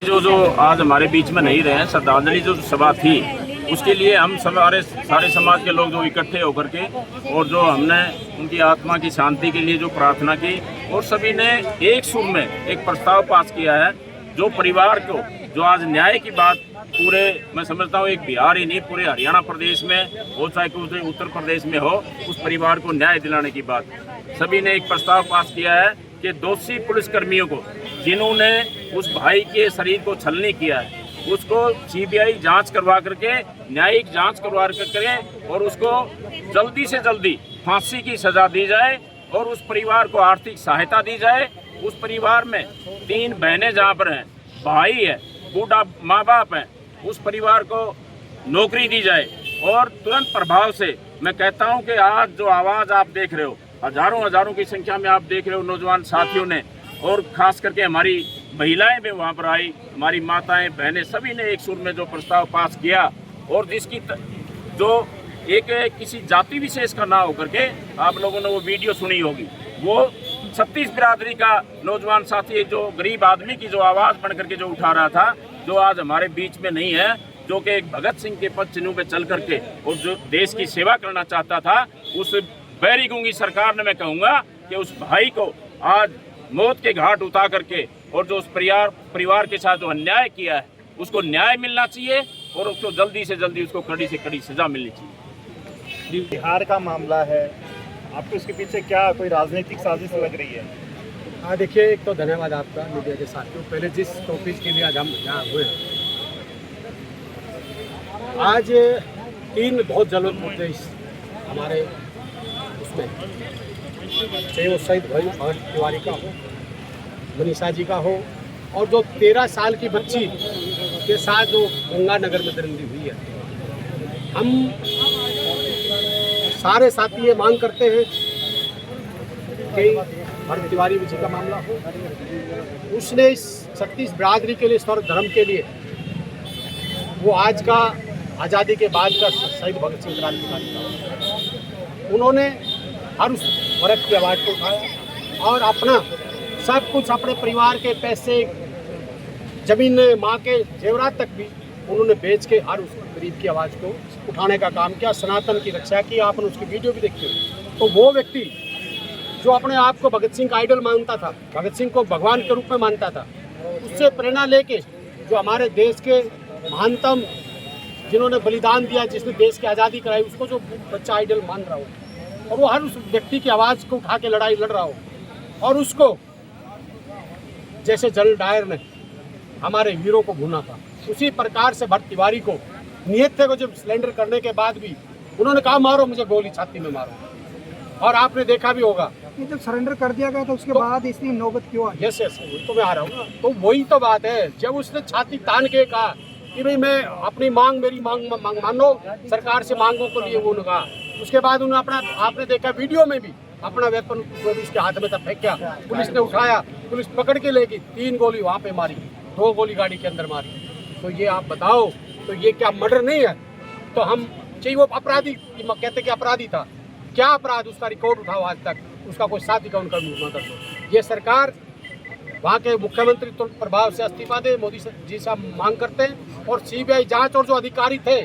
जो आज हमारे बीच में नहीं रहे, श्रद्धांजलि जो सभा थी उसके लिए हम सारे समाज के लोग जो इकट्ठे होकर के और जो हमने उनकी आत्मा की शांति के लिए जो प्रार्थना की और सभी ने एक सुर में एक प्रस्ताव पास किया है जो परिवार को जो आज न्याय की बात पूरे मैं समझता हूँ एक बिहार ही नहीं पूरे हरियाणा प्रदेश में हो चाहे कि उत्तर प्रदेश में हो उस परिवार को न्याय दिलाने की बात सभी ने एक प्रस्ताव पास किया है कि दोषी पुलिसकर्मियों को जिन्होंने उस भाई के शरीर को छलनी किया है उसको सीबीआई जांच करवा करके न्यायिक जांच करवा करके और उसको जल्दी से जल्दी फांसी की सजा दी जाए और उस परिवार को आर्थिक सहायता दी जाए। उस परिवार में 3 बहनें जहाँ पर हैं, भाई है, बूढ़ा माँ बाप हैं, उस परिवार को नौकरी दी जाए और तुरंत प्रभाव से मैं कहता हूँ कि आज जो आवाज़ आप देख रहे हो हजारों की संख्या में आप देख रहे हो नौजवान साथियों ने और खास करके हमारी महिलाएं भी वहाँ पर आई, हमारी माताएं बहनें सभी ने एक सुर में जो प्रस्ताव पास किया और जिसकी जो एक किसी जाति विशेष का ना होकर के आप लोगों ने वो वीडियो सुनी होगी, वो 36 बिरादरी का नौजवान साथी जो गरीब आदमी की जो आवाज़ बन करके जो उठा रहा था, जो आज हमारे बीच में नहीं है, जो कि एक भगत सिंह के पद चिन्हों पे चल करके और जो देश की सेवा करना चाहता था, उस बैरी गूंगी सरकार ने मैं कहूँगा कि उस भाई को आज मौत के घाट उतार करके और जो उस परिवार के साथ जो अन्याय किया है उसको न्याय मिलना चाहिए और उसको जल्दी से जल्दी उसको कड़ी से कड़ी सजा मिलनी चाहिए। बिहार का मामला है, आपको इसके पीछे क्या कोई राजनीतिक साजिश लग रही है? हाँ देखिए, एक तो धन्यवाद आपका मीडिया के साथियों। पहले जिस टॉपिक के लिए आज हम यहाँ हुए आज 3 बहुत जरूरत होते हैं इस हमारे उसमें, चाहे वो शहीद भाई भगत तिवारी का हो, मनीषा जी का हो और जो 13 साल की बच्ची के साथ जो गंगानगर में दरिंदी हुई है। हम सारे साथी ये मांग करते हैं कि भगत तिवारी जी का मामला हो, उसने इस 36 बिरादरी के लिए सर्व धर्म के लिए वो आज का आज़ादी के बाद का शहीद भगत सिंह क्रांतिकारी था, उन्होंने हर उस वर्ग की आवाज़ को उठाया और अपना सब कुछ अपने परिवार के पैसे जमीन माँ के जेवरात तक भी उन्होंने बेच के हर उस गरीब की आवाज़ को उठाने का काम किया, सनातन की रक्षा की। आपने उसकी वीडियो भी देखी हो। तो वो व्यक्ति जो अपने आप को भगत सिंह का आइडल मानता था, भगत सिंह को भगवान के रूप में मानता था, उससे प्रेरणा लेके जो हमारे देश के महानतम जिन्होंने बलिदान दिया, जिसने देश की आज़ादी कराई, उसको जो बच्चा आइडल मान रहा हो और वो हर उस व्यक्ति की आवाज़ को उठा के लड़ाई लड़ रहा हो और उसको जैसे जनरल डायर ने हमारे वीरों को भुना था, उसी प्रकार से भगत तिवारी को नियत थे को जब सिलेंडर करने के बाद भी उन्होंने कहा मारो मुझे गोली छाती में मारो। और आपने देखा भी होगा जब सरेंडर कर दिया गया तो उसके बाद इतनी नौबत क्यों आई? यस तो मैं आ रहा हूँ। तो वही तो बात है, जब उसने छाती तान के कहा कि भाई मैं अपनी मांग मेरी मांग मानो सरकार से मांगों को लिए, वो कहा। उसके बाद उन्होंने अपना आपने देखा वीडियो में भी अपना वेपन जो भी उसके हाथ में था फेंका, पुलिस ने उठाया, पुलिस पकड़ के लेगी, 3 गोली वहाँ पे मारी, 2 गोली गाड़ी के अंदर मारी। तो ये आप बताओ, तो ये क्या मर्डर नहीं है? तो हम चाहिए वो अपराधी कहते कि अपराधी था, क्या अपराध उसका रिकॉर्ड उठाओ आज तक, उसका कोई साथी का उनका कर दो। ये सरकार वहाँ के मुख्यमंत्री तो प्रभाव से इस्तीफा दे, मोदी जी से मांग करते हैं और सीबीआई जांच और जो अधिकारी थे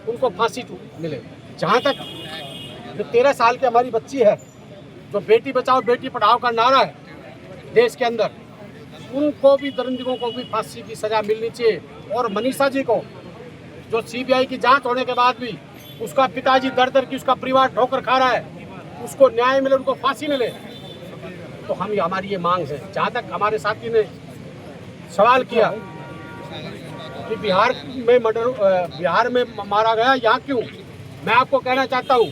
उनको फांसी मिले। जहाँ तक जो 13 साल की हमारी बच्ची है, जो बेटी बचाओ बेटी पढ़ाओ का नारा है देश के अंदर, उनको भी दरिंदों को भी फांसी की सज़ा मिलनी चाहिए। और मनीषा जी को जो सीबीआई की जांच होने के बाद भी उसका पिताजी दर की उसका परिवार ठोकर खा रहा है, उसको न्याय मिले, उनको फांसी मिले। तो हमारी ये मांग है। जहाँ तक हमारे साथी ने सवाल किया कि बिहार में मारा गया, यहाँ क्यों, मैं आपको कहना चाहता हूँ,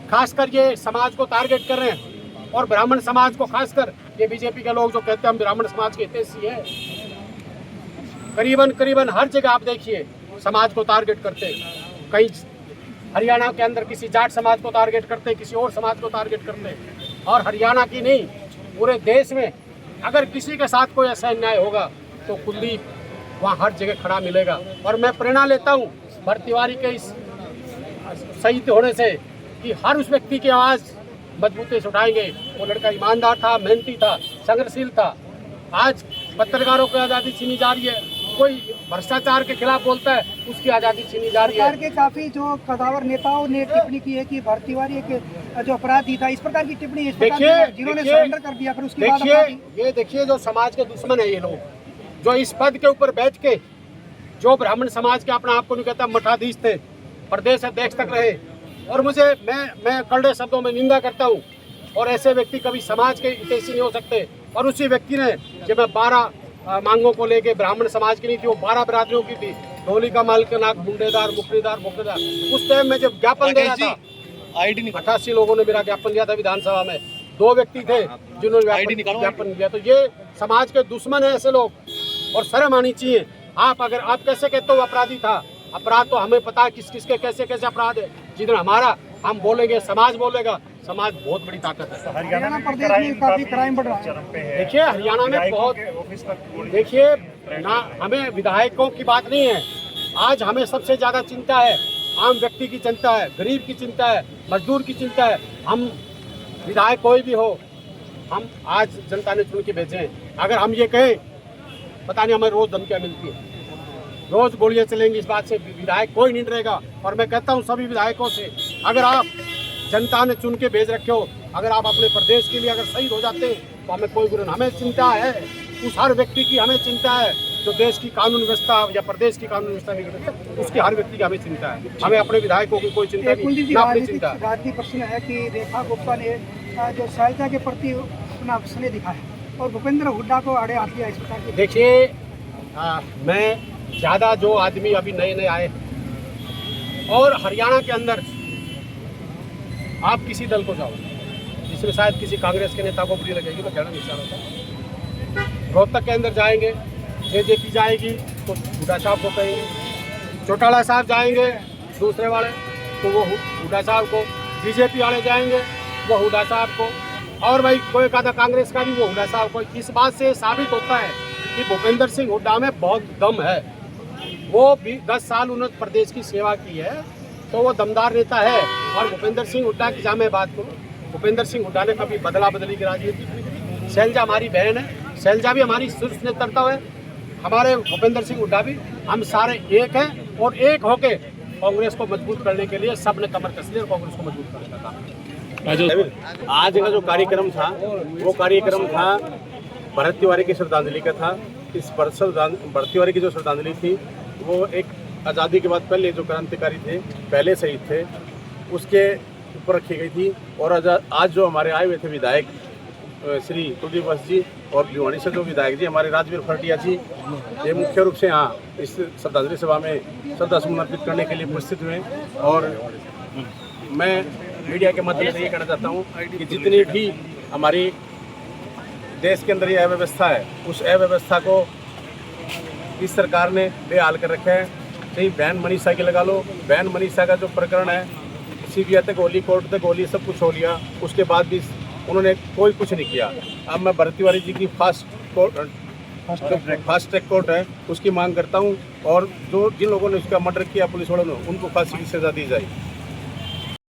खासकर ये समाज को टारगेट कर रहे हैं और ब्राह्मण समाज को, खासकर ये बीजेपी के लोग जो कहते हैं हम ब्राह्मण समाज के हितैषी हैं, करीबन हर जगह आप देखिए समाज को टारगेट करते हैं। कहीं हरियाणा के अंदर किसी जाट समाज को टारगेट करते, किसी और समाज को टारगेट करते, और हरियाणा की नहीं पूरे देश में अगर किसी के साथ कोई ऐसा अन्याय होगा तो कुलदीप वहाँ हर जगह खड़ा मिलेगा। और मैं प्रेरणा लेता हूँ भगत तिवारी के इस शहीद होने से कि हर उस व्यक्ति की आवाज़ मजबूती से उठाएंगे। वो लड़का ईमानदार था, मेहनती था, संघर्षशील था। आज पत्रकारों की आज़ादी छीनी जा रही है, कोई भ्रष्टाचार के खिलाफ बोलता है उसकी आज़ादी छीनी जा रही सरकार है। के काफी जो कदावर नेताओं ने टिप्पणी की है कि भरत तिवारी एक जो अपराधी था, इस प्रकार की टिप्पणी इस प्रकार देखिए, की जिन्होंने सरेंडर कर दिया, फिर उसके बाद ये देखिए जो समाज के दुश्मन है ये लोग, जो इस पद के ऊपर बैठ के जो ब्राह्मण समाज के अपने आप को नहीं कहता मठाधीश थे, प्रदेश अध्यक्ष तक रहे, और मैं कड़े शब्दों में निंदा करता हूँ, और ऐसे व्यक्ति कभी समाज के हितैषी नहीं हो सकते। और उसी व्यक्ति ने जब मैं 12 मांगों को लेके ब्राह्मण समाज की नहीं थी, वो 12 बिरादरियों की थी, ढोली का माल के नाक, मुंडेदार, मुकरीदार, मुकरेदार, उस टाइम में जब ज्ञापन दे रहा था 88 लोगों ने मेरा ज्ञापन दिया था विधानसभा में, 2 व्यक्ति थे जिन्होंने ज्ञापन दिया। तो ये समाज के दुश्मन है ऐसे लोग, और शर्म आनी चाहिए। अगर आप कैसे कहते हो अपराधी था, अपराध तो हमें पता है किस किस के कैसे कैसे अपराध है, जिधर हमारा हम बोलेंगे समाज बोलेगा, समाज बहुत बड़ी ताकत है। हरियाणा में प्रदेश में काफी क्राइम बढ़ रहा है। चरम पे है। देखिए हरियाणा में बहुत, ऑफिस तक गोली- देखिए ना, हमें विधायकों की बात नहीं है, आज हमें सबसे ज्यादा चिंता है आम व्यक्ति की चिंता है, गरीब की चिंता है, मजदूर की चिंता है। हम विधायक कोई भी हो, हम आज जनता ने चुन के भेजे हैं। अगर हम ये कहें पता नहीं हमें रोज धमकियाँ मिलती है, रोज गोलियां चलेंगी, इस बात से विधायक कोई नहीं डरेगा। और मैं कहता हूं सभी विधायकों से, अगर आप जनता ने चुन के भेज रखे हो, अगर आप अपने प्रदेश के लिए अगर शहीद हो जाते हैं तो हमें कोई गुरु, हमें चिंता है उस हर व्यक्ति की, हमें चिंता है जो देश की कानून व्यवस्था या प्रदेश की कानून व्यवस्था नहीं करते, उसकी हर व्यक्ति की हमें चिंता है। हमें अपने विधायकों की कोई चिंता कुलदीप जी, नहीं, अपनी चिंता है। राजनीतिक प्रश्न है कि रेखा गुप्ता ने जो शैलजा के प्रति अपना स्नेह दिखाया और भूपेंद्र हुड्डा को आड़े हाथ लिया, इस प्रकार की। देखिए मैं ज़्यादा जो आदमी अभी नए नए आए हैं, और हरियाणा के अंदर आप किसी दल को जाओ जिसमें शायद किसी कांग्रेस के नेता को बुरी लगेगी, मैं कहना नहीं चाह रहा था। रोहतक के अंदर जाएंगे, जेजेपी जाएगी तो हुड्डा साहब को कहेंगे, चौटाला साहब जाएंगे दूसरे वाले तो वो हुड्डा साहब को, बीजेपी वाले जाएंगे वो हुड्डा साहब को, और भाई कोई कहता कांग्रेस का भी वो हुड्डा साहब को। इस बात से साबित होता है कि भूपेंद्र सिंह हुड्डा में बहुत दम है। वो भी 10 साल उन्होंने प्रदेश की सेवा की है, तो वो दमदार नेता है। और भूपेंद्र सिंह हुड्डा की जहाँ मैं बात करूँ, भूपेंद्र सिंह हुड्डा ने कभी बदला बदली की राजनीति की। शैलजा हमारी बहन है, शैलजा भी हमारी शीर्ष नेतृत्व है, हमारे भूपेंद्र सिंह हुड्डा भी, हम सारे एक हैं। और एक होके कांग्रेस को मजबूत करने के लिए सबने कमर कस ली और कांग्रेस को मजबूत करने का काम। आज का जो कार्यक्रम था वो कार्यक्रम था भरत तिवारी की श्रद्धांजलि का था। इस भरत तिवारी की जो श्रद्धांजलि थी वो एक आज़ादी के बाद पहले जो क्रांतिकारी थे, पहले शहीद थे, उसके ऊपर रखी गई थी। और आज जो हमारे आए हुए थे विधायक श्री कुलदीप वत्स जी और भिवानी से जो विधायक जी हमारे राजवीर फरटिया जी, ये मुख्य रूप से यहाँ इस श्रद्धांजलि सभा में श्रद्धा सुमन अर्पित करने के लिए उपस्थित हुए। और मैं मीडिया के माध्यम से ये कहना चाहता हूँ कि जितनी भी हमारी देश के अंदर ये अव्यवस्था है, उस अव्यवस्था को इस सरकार ने बेहाल कर रखा है। कहीं बहन मनीषा की लगा लो, बहन मनीषा का जो प्रकरण है CBI तक होली, कोर्ट तक होली, सब कुछ हो लिया, उसके बाद भी उन्होंने कोई कुछ नहीं किया। अब मैं भरत तिवारी जी की फास्ट ट्रैक कोर्ट है उसकी मांग करता हूँ, और जो जिन लोगों ने उसका मर्डर किया पुलिस वालों ने, उनको फांसी की सजा दी जाए।